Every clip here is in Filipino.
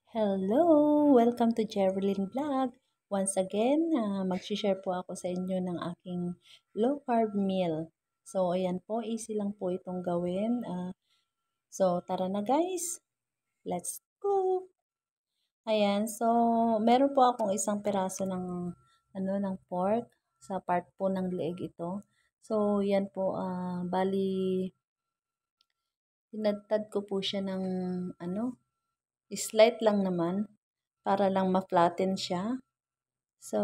Hello! Welcome to Jerilyn Vlog. Once again, mag-share po ako sa inyo ng aking low carb meal. So, ayan po, easy lang po itong gawin. So, tara na guys, let's go! Ayan, so, meron po akong isang piraso ng pork. Sa part po ng leeg ito. So, yan po, bali, tinadtad ko po siya ng, slight lang naman. Para lang ma-flatten siya. So,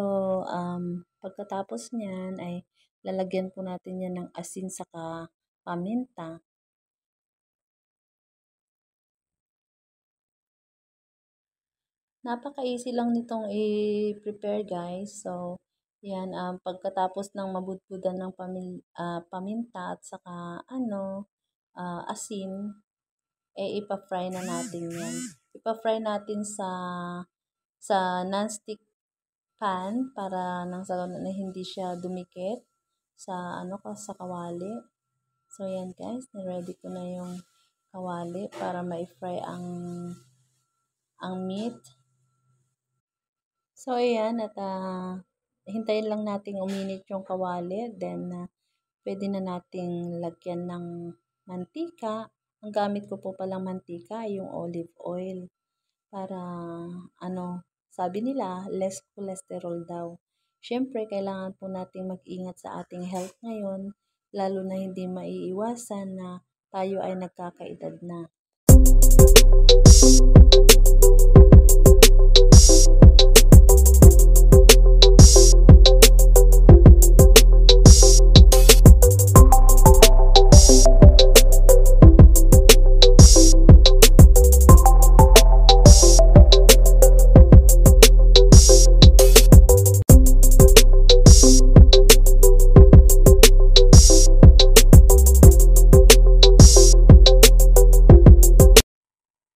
pagkatapos niyan ay lalagyan po natin yan ng asin saka paminta. Napaka-easy lang nitong i-prepare guys. So, yan, pagkatapos ng mabudbudan ng paminta at saka asin, ipa-fry na natin yan. Ipa-fry natin sa non-stick pan para nang sa ganun na hindi siya dumikit sa kawali. So yan guys, na-ready ko na yung kawali para ma-fry ang meat. So ayan, at hintayin lang nating uminit yung kawali, then pwede na nating lagyan ng mantika. Ang gamit ko po palang mantika ay yung olive oil para sabi nila less cholesterol daw. Siyempre, kailangan po nating mag-ingat sa ating health ngayon, lalo na hindi maiiwasan na tayo ay nagkakaedad na.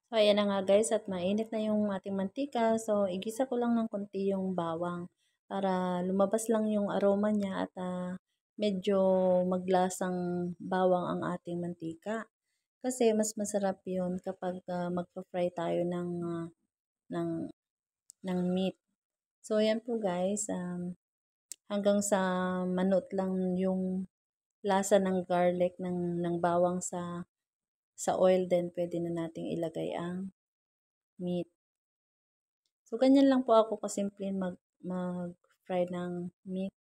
So, ayan na nga guys, at mainit na yung ating mantika. So, igisa ko lang ng konti yung bawang para lumabas lang yung aroma niya at medyo maglasang bawang ang ating mantika. Kasi mas masarap yun kapag magpa-fry tayo ng, ng meat. So, ayan po guys, hanggang sa manot lang yung lasa ng garlic, ng bawang sa oil, then pwede na nating ilagay ang meat. So, ganyan lang po ako kasimple mag-fry ng meat.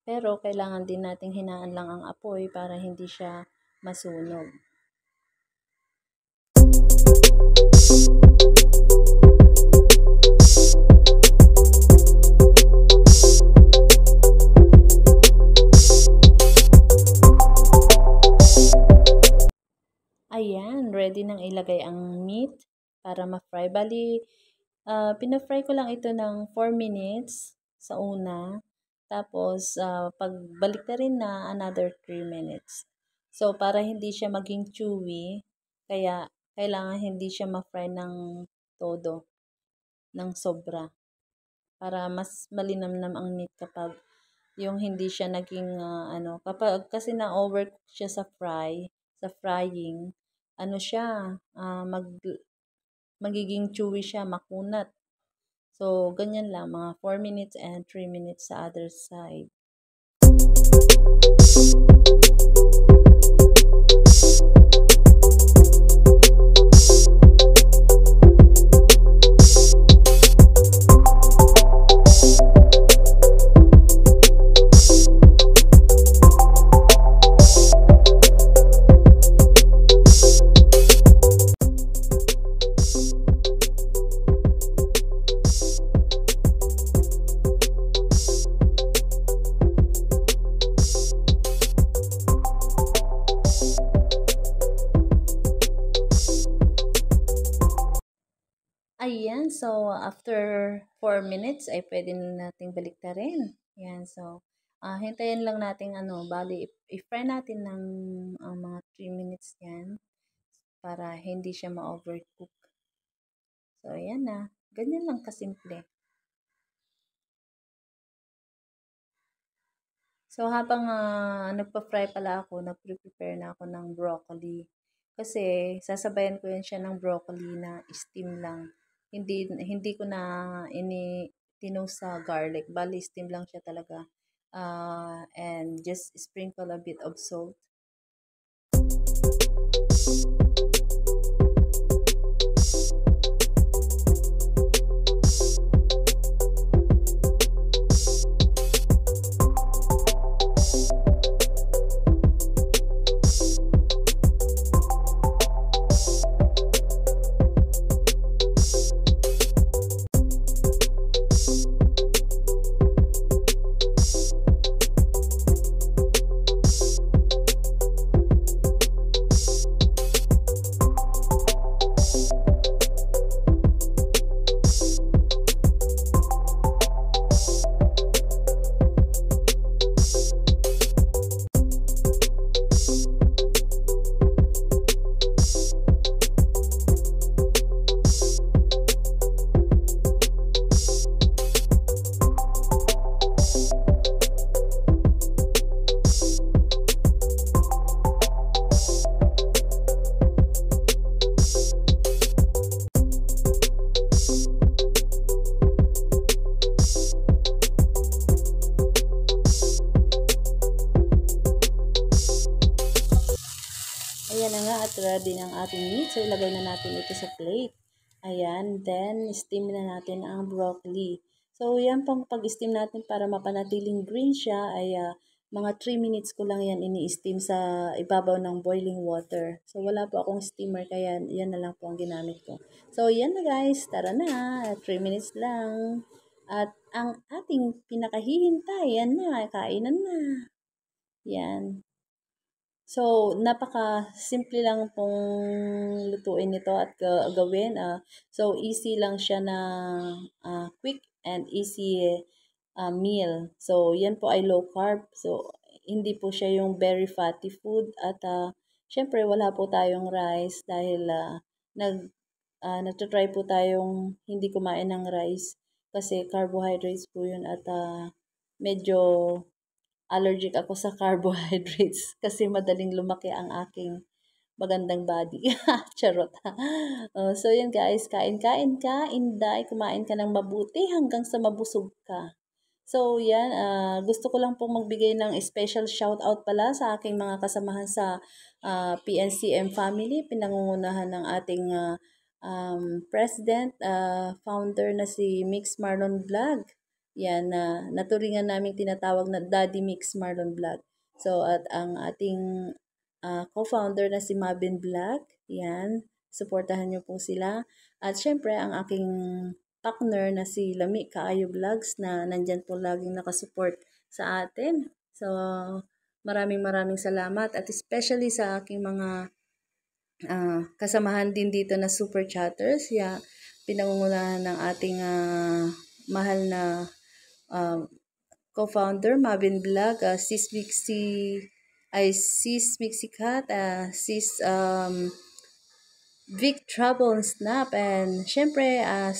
Pero, kailangan din nating hinaan lang ang apoy para hindi siya masunog. Ayan, ready nang ilagay ang meat para ma-fry. Bali, pina-fry ko lang ito ng 4 minutes sa una. Tapos, pagbalik na rin na another 3 minutes. So, para hindi siya maging chewy, kaya kailangan hindi siya ma-fry ng todo, ng sobra. Para mas malinamnam ang meat kapag yung hindi siya naging, kapag kasi na-overcook siya sa frying, siya, magiging chewy siya, makunat. So, ganyan lang, mga 4 minutes and 3 minutes sa other side. Ayan, so after 4 minutes ay pwede na nating baliktarin. Ayan, so hintayin lang natin bali i-fry natin ng mga 3 minutes yan para hindi siya ma-overcook. So ayan na, ganyan lang kasimple. So habang nagpa-fry pala ako, nagpre-prepare na ako ng broccoli. Kasi sasabayan ko yan siya ng broccoli na steam lang. Hindi ko na tinoast sa garlic. Bali, steam lang siya talaga. And just sprinkle a bit of salt. Ayan na nga at ready ng ating meat. So, ilagay na natin ito sa plate. Ayan. Then, steam na natin ang broccoli. So, yan pang pag-steam natin para mapanatiling green siya ay mga 3 minutes ko lang yan ini-steam sa ibabaw ng boiling water. So, wala po akong steamer kaya yan na lang po ang ginamit ko. So, yan na guys. Tara na. 3 minutes lang. At ang ating pinakahihintay, yan na. Kainan na. Yan. So, napaka-simple lang pong lutuin nito at gawin. So, easy lang siya na quick and easy meal. So, yan po ay low carb. So, hindi po siya yung very fatty food. At syempre, wala po tayong rice dahil nagtatry po tayong hindi kumain ng rice kasi carbohydrates po yun at medyo allergic ako sa carbohydrates kasi madaling lumaki ang aking magandang body. Charot. So, yun guys. Kain-kain ka. Inday. Kumain ka ng mabuti hanggang sa mabusog ka. So, yan. Gusto ko lang pong magbigay ng special shoutout pala sa aking mga kasamahan sa PNCM family. Pinangungunahan ng ating president, founder na si Mix Marlon Vlog. Yan, naturingan namin tinatawag na Daddy Mix Marlon Vlog. So, at ang ating co-founder na si Mabin Vlog. Yan, supportahan niyo po sila. At syempre, ang aking partner na si Lami Kaayo Vlogs na nandyan po laging nakasupport sa atin. So, maraming salamat at especially sa aking mga kasamahan din dito na super chatters. Pinangungunahan ng ating mahal na co-founder Mavin Vlog, Sis Mixie Cat, Sis Vic Trouble and Snap, and syempre ang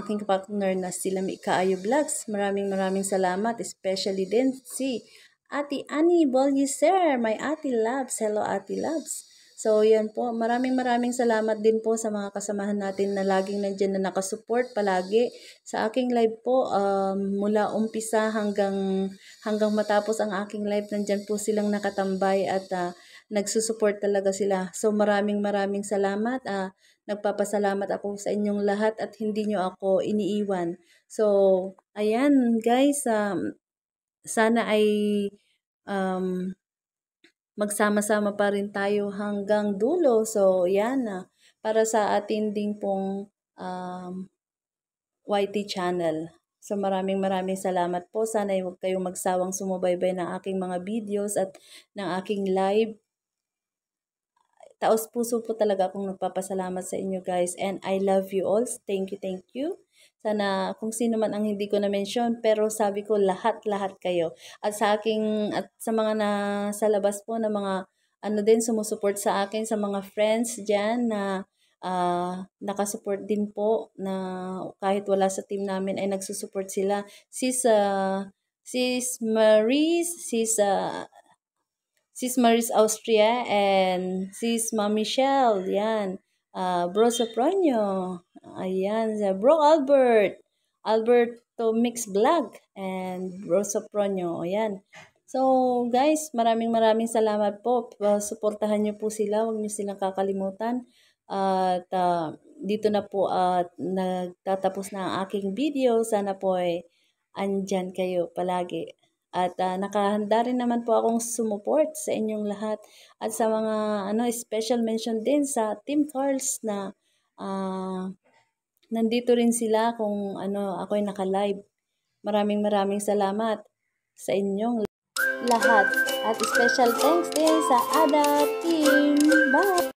aking partner na si Lami Kaayo Vlogs. Maraming salamat, especially din si Ate Annie Bolliser, my Ate Loves. Hello Ate Loves. So, yan po. Maraming salamat din po sa mga kasamahan natin na laging nandyan na nakasupport palagi sa aking live po. Mula umpisa hanggang matapos ang aking live, nandyan po silang nakatambay at nagsusupport talaga sila. So, maraming salamat. Nagpapasalamat ako sa inyong lahat at hindi nyo ako iniiwan. So, ayan guys. Sana ay magsama-sama pa rin tayo hanggang dulo. So, yan para sa atin ding pong YT channel. So, maraming salamat po. Sana ay huwag kayong magsawang sumubaybay ng aking mga videos at ng aking live. Taos puso po talaga akong nagpapasalamat sa inyo guys. And I love you all. Thank you. Sana kung sino man ang hindi ko na-mention, pero sabi ko lahat kayo. At sa mga sa labas po na mga sumusuport sa akin, sa mga friends dyan na nakasupport din po na kahit wala sa team namin ay nagsusupport sila. Sis Maurice, Sis Maris Austria and Sis Ma Michelle. Yan. Bro Sopronio. Ayan. Bro Albert. Alberto Mix Vlog. And Bro Sopronio. Ayan. So, guys, maraming salamat po. Suportahan niyo po sila. Huwag niyo silang kakalimutan. At dito na po at nagtatapos na ang aking video. Sana po ay andyan kayo palagi. At nakahanda rin naman po akong sumuport sa inyong lahat. At sa mga special mention din sa Team Carls na nandito rin sila kung ako'y naka-live. Maraming salamat sa inyong lahat. At special thanks din sa ADA team. Bye!